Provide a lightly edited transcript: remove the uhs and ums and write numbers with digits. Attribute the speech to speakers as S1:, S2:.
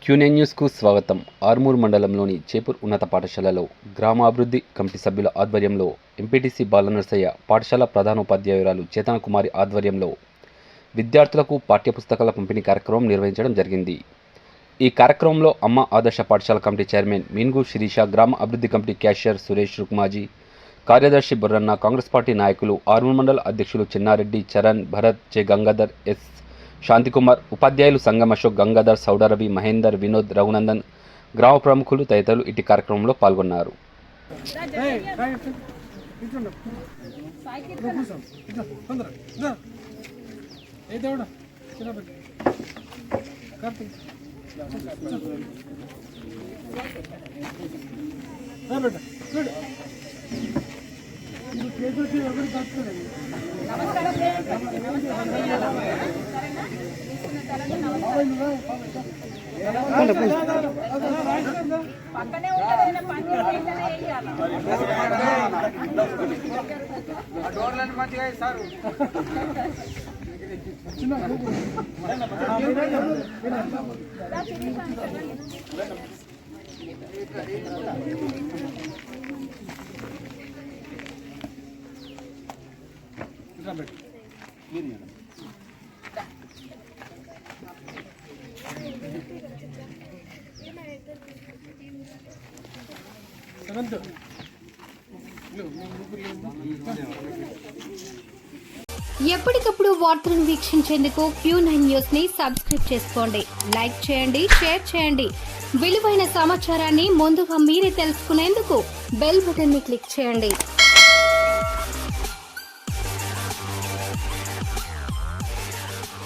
S1: Quinine న్యూస్కు స్వాగతం. ఆర్మూర్ మండలంలోని చేపూర్ ఉన్నత పాఠశాలలో గ్రామాభివృద్ధి కమిటీ సభ్యుల ఆధ్వర్యంలో ఎంపీటీసీ బాలనర్సయ్య, పాఠశాల ప్రధానోపాధ్యాయురాలు చేతనకుమారి ఆధ్వర్యంలో విద్యార్థులకు పాఠ్యపుస్తకాల పంపిణీ కార్యక్రమం నిర్వహించడం జరిగింది. ఈ కార్యక్రమంలో అమ్మ ఆదర్శ పాఠశాల కమిటీ చైర్మన్ మీన్గు శిరీష, గ్రామ అభివృద్ధి కమిటీ క్యాషియర్ సురేష్ రుక్మాజీ, కార్యదర్శి బుర్రన్న, కాంగ్రెస్ పార్టీ నాయకులు, ఆర్మూర్ మండల అధ్యక్షులు చిన్నారెడ్డి, చరణ్, భరత్, జె గంగాధర్, ఎస్ శాంతికుమార్, ఉపాధ్యాయులు సంగం అశోక్, గంగాధర్, సౌడరవి, మహేందర్, వినోద్, రఘునందన్, గ్రామ ప్రముఖులు తదితరులు ఇటు కార్యక్రమంలో పాల్గొన్నారు.
S2: ఎప్పటికప్పుడు వార్తలను వీక్షించేందుకు Q9 న్యూస్ ని సబ్స్క్రైబ్ చేసుకోండి, లైక్ చేయండి, షేర్ చేయండి. విలువైన సమాచారాన్ని ముందుగా మీరే తెలుసుకునేందుకు బెల్ బటన్ ని క్లిక్ చేయండి.